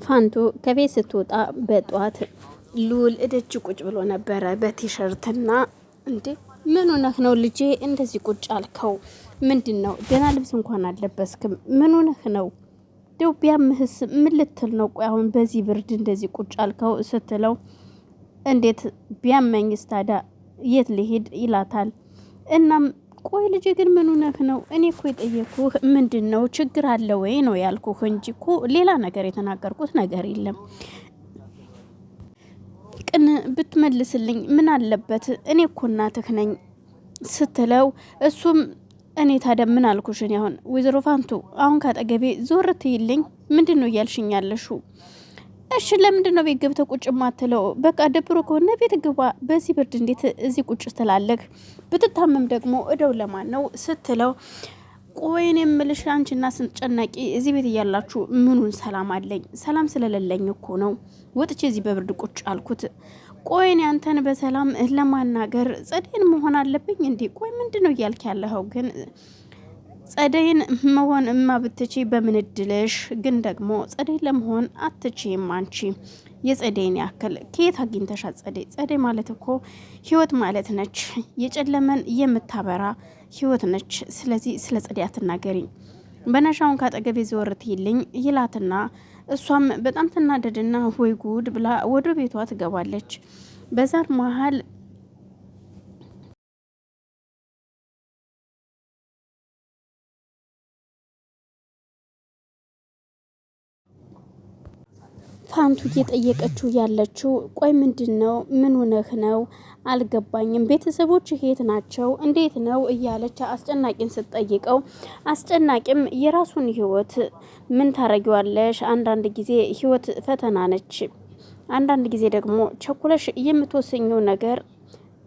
ፋንቱ ከቤት ስትወጣ በጧት ሉል እደጅ ቁጭ ብሎ ነበረ በቲሸርትና እንዴ ምን ሆነህ ነው ልጄ እንደዚህ ቁጭ አልከው? ምንድነው? ገና ልብስ እንኳን አልለበስክም። ምን ሆነህ ነው? ደው ቢያምህስ ምን ልትል ነው? ቆይ አሁን በዚህ ብርድ እንደዚህ ቁጭ አልከው ስትለው እንዴት ቢያመኝስ ታዲያ የት ልሄድ ይላታል። እናም ቆይ ልጄ ግን ምን ሆነህ ነው? እኔ እኮ የጠየኩህ ምንድነው ችግር አለ ወይ ነው ያልኩህ እንጂ እኮ ሌላ ነገር የተናገርኩት ነገር የለም። ቅን ብትመልስልኝ ምን አለበት? እኔ እኮ እናትህ ነኝ ስትለው እሱም እኔ ታዲያ ምን አልኩሽ? እኔ አሁን ወይዘሮ ፋንቱ አሁን ካጠገቤ ዞር ትይልኝ ምንድነው እያልሽኝ ያለሽው? እሺ ለምንድነው ቤት ገብተህ ቁጭ ማትለው? በቃ ደብሮ ከሆነ ቤት ግባ። በዚህ ብርድ እንዴት እዚህ ቁጭ ትላለህ? ብትታመም ደግሞ እደው ለማን ነው ስትለው ቆይን የምልሽ አንቺና ስንጨናቂ እዚህ ቤት እያላችሁ ምኑን ሰላም አለኝ? ሰላም ስለሌለኝ እኮ ነው ወጥቼ እዚህ በብርድ ቁጭ አልኩት። ቆይን ያንተን በሰላም ለማናገር ጸደይን መሆን አለብኝ እንዴ? ቆይ ምንድነው እያልክ ያለኸው? ግን ጸደይን መሆን ብትቺ በምን እድልሽ? ግን ደግሞ ጸደይ ለመሆን አትቺም አንቺ። የጸደይን ያክል ከየት አግኝተሻት? ጸደይ ማለት እኮ ህይወት ማለት ነች። የጨለመን የምታበራ ህይወት ነች። ስለዚህ ስለ ጸደይ አትናገሪ። በነሻውን ካጠገቤ ዘወር ትይልኝ ይላትና እሷም በጣም ትናደድና ወይ ጉድ ብላ ወደ ቤቷ ትገባለች። በዛር መሀል ፋንቱ እየጠየቀችው ያለችው ቆይ ምንድነው? ምን ሆነህ ነው? አልገባኝም። ቤተሰቦች የት ናቸው? እንዴት ነው? እያለች አስጨናቂን ስትጠይቀው አስጨናቂም የራሱን ህይወት ምን ታረጊዋለሽ? አንዳንድ ጊዜ ህይወት ፈተና ነች። አንዳንድ ጊዜ ደግሞ ቸኩለሽ የምትወስኘው ነገር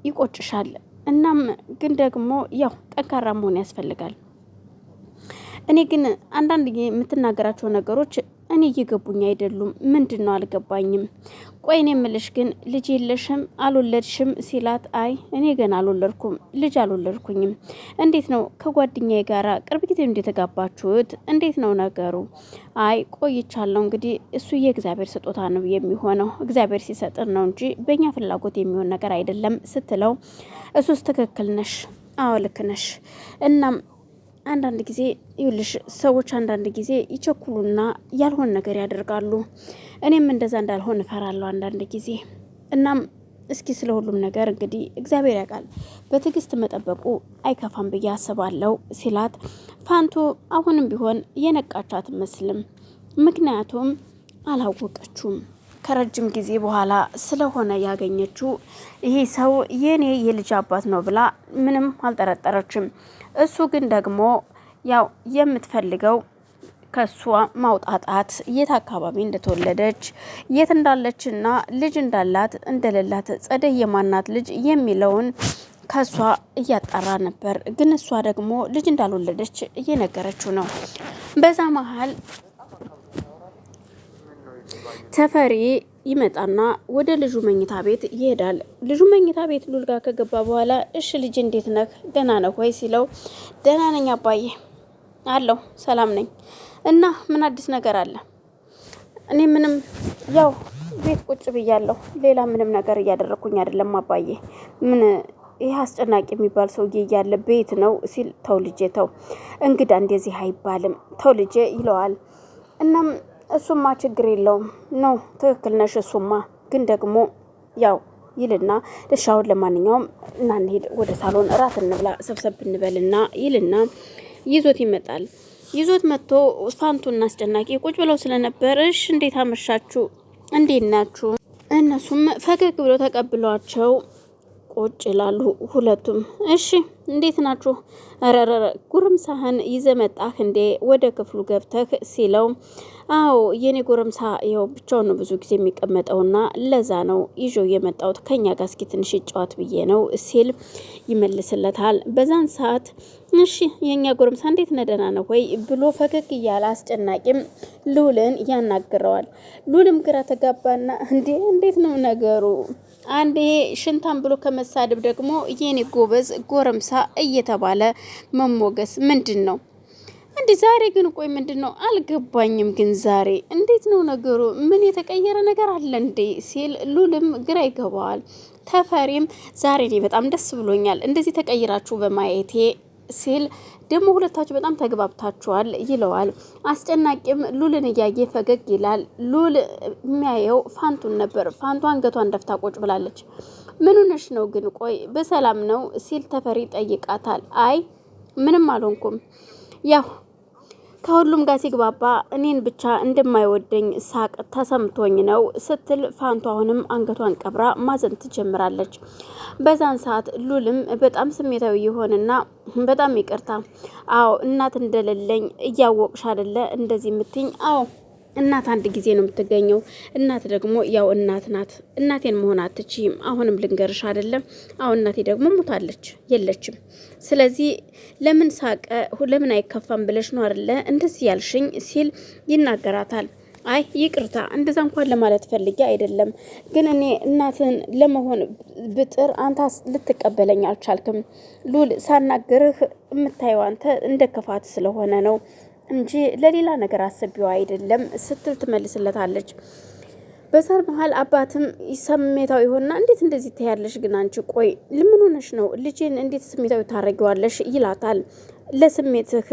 ይቆጭሻል። እናም ግን ደግሞ ያው ጠንካራ መሆን ያስፈልጋል። እኔ ግን አንዳንድ የምትናገራቸው ነገሮች እኔ እየገቡኝ አይደሉም። ምንድነው? አልገባኝም። ቆይ እኔ የምልሽ ግን ልጅ የለሽም? አልወለድሽም? ሲላት አይ እኔ ገና አልወለድኩም፣ ልጅ አልወለድኩኝም። እንዴት ነው ከጓደኛዬ ጋራ ቅርብ ጊዜ እንደተጋባችሁት? እንዴት ነው ነገሩ? አይ ቆይቻለሁ። እንግዲህ እሱ የእግዚአብሔር ስጦታ ነው የሚሆነው፣ እግዚአብሔር ሲሰጥን ነው እንጂ በእኛ ፍላጎት የሚሆን ነገር አይደለም ስትለው እሱስ ትክክል ነሽ፣ አዎ ልክ ነሽ። እናም አንዳንድ ጊዜ ይኸውልሽ ሰዎች አንዳንድ ጊዜ ይቸኩሉና ያልሆነ ነገር ያደርጋሉ። እኔም እንደዛ እንዳልሆን እፈራለሁ አንዳንድ ጊዜ። እናም እስኪ ስለ ሁሉም ነገር እንግዲህ እግዚአብሔር ያውቃል፣ በትዕግስት መጠበቁ አይከፋም ብዬ አስባለሁ ሲላት ፋንቱ አሁንም ቢሆን የነቃች አትመስልም። ምክንያቱም አላወቀችውም። ከረጅም ጊዜ በኋላ ስለሆነ ያገኘችው ይሄ ሰው የኔ የልጅ አባት ነው ብላ ምንም አልጠረጠረችም። እሱ ግን ደግሞ ያው የምትፈልገው ከሷ ማውጣጣት፣ የት አካባቢ እንደተወለደች፣ የት እንዳለችና ልጅ እንዳላት እንደሌላት፣ ጸደይ የማናት ልጅ የሚለውን ከሷ እያጣራ ነበር። ግን እሷ ደግሞ ልጅ እንዳልወለደች እየነገረችው ነው። በዛ መሀል ተፈሪ ይመጣና ወደ ልጁ መኝታ ቤት ይሄዳል። ልጁ መኝታ ቤት ሉል ጋር ከገባ በኋላ እሺ ልጅ እንዴት ነህ? ደህና ነህ ወይ ሲለው ደህና ነኝ አባዬ አለው፣ ሰላም ነኝ። እና ምን አዲስ ነገር አለ? እኔ ምንም ያው ቤት ቁጭ ብያለሁ፣ ሌላ ምንም ነገር እያደረኩኝ አይደለም አባዬ። ምን ይህ አስጨናቂ የሚባል ሰውዬ እያለ ቤት ነው ሲል ተው ልጄ ተው፣ እንግዳ እንደዚህ አይባልም፣ ተው ልጄ ይለዋል። እናም እሱማ ችግር የለውም ነው ትክክል ነሽ። እሱማ ግን ደግሞ ያው ይልና ለሻውን ለማንኛውም እና እንሂድ ወደ ሳሎን እራት እንብላ ሰብሰብ እንበልና ይልና ይዞት ይመጣል። ይዞት መጥቶ ፋንቱና አስጨናቂ ቁጭ ብለው ስለነበርሽ እንዴት አመሻችሁ? እንዴት ናችሁ? እነሱም ፈገግ ብለው ተቀብሏቸው ቁጭ ይላሉ ሁለቱም። እሺ እንዴት ናችሁ? አረረረ ጉርምሳህን ይዘህ መጣህ እንዴ ወደ ክፍሉ ገብተህ ሲለው አዎ የኔ ጎረምሳ ይኸው ብቻውን ነው ብዙ ጊዜ የሚቀመጠውና ለዛ ነው ይዤው የመጣሁት ከኛ ጋር እስኪ ትንሽ ይጫወት ብዬ ነው ሲል ይመልስለታል። በዛን ሰዓት እሺ የኛ ጎረምሳ እንዴት ነህ ደህና ነው ወይ ብሎ ፈገግ እያለ አስጨናቂም ሉልን ያናግረዋል። ሉልም ግራ ተጋባና እንዴት ነው ነገሩ? አንዴ ሽንታም ብሎ ከመሳደብ ደግሞ የኔ ጎበዝ ጎረምሳ እየተባለ መሞገስ ምንድን ነው? እንዴ ዛሬ ግን ቆይ ምንድነው አልገባኝም። ግን ዛሬ እንዴት ነው ነገሩ? ምን የተቀየረ ነገር አለ እንዴ ሲል ሉልም ግራ ይገባዋል። ተፈሪም ዛሬ እኔ በጣም ደስ ብሎኛል እንደዚህ ተቀይራችሁ በማየቴ ሲል ደግሞ ሁለታችሁ በጣም ተግባብታችኋል ይለዋል። አስጨናቂም ሉልን እያየ ፈገግ ይላል። ሉል የሚያየው ፋንቱን ነበር። ፋንቱ አንገቷን ደፍታ ቁጭ ብላለች። ምን ሆነሽ ነው ግን ቆይ በሰላም ነው ሲል ተፈሪ ጠይቃታል። አይ ምንም አልሆንኩም ያው ከሁሉም ጋር ሲግባባ እኔን ብቻ እንደማይወደኝ ሳቅ ተሰምቶኝ ነው ስትል ፋንቱ አሁንም አንገቷን ቀብራ ማዘን ትጀምራለች። በዛን ሰዓት ሉልም በጣም ስሜታዊ የሆነና በጣም ይቅርታ፣ አዎ እናት እንደሌለኝ እያወቅሽ አይደለ እንደዚህ የምትኝ? አዎ እናት አንድ ጊዜ ነው የምትገኘው። እናት ደግሞ ያው እናት ናት። እናቴን መሆን አትችይም። አሁንም ልንገርሽ አይደለም። አሁን እናቴ ደግሞ ሞታለች፣ የለችም። ስለዚህ ለምን ሳቀ ለምን አይከፋም ብለሽ ነው አይደለ እንደዚህ ያልሽኝ ሲል ይናገራታል። አይ ይቅርታ እንደዛ እንኳን ለማለት ፈልጌ አይደለም፣ ግን እኔ እናትን ለመሆን ብጥር አንተ ልትቀበለኝ አልቻልክም። ሉል ሳናግርህ የምታየው አንተ እንደ ክፋት ስለሆነ ነው እንጂ ለሌላ ነገር አስቢው አይደለም ስትል ትመልስለታለች። በዛር መሀል አባትም ስሜታዊ ሆና እንዴት እንደዚህ ትያለሽ ግን አንቺ ቆይ ለምን ሆነሽ ነው ልጄን እንዴት ስሜታዊ ታረጊዋለሽ ይላታል። ለስሜትህ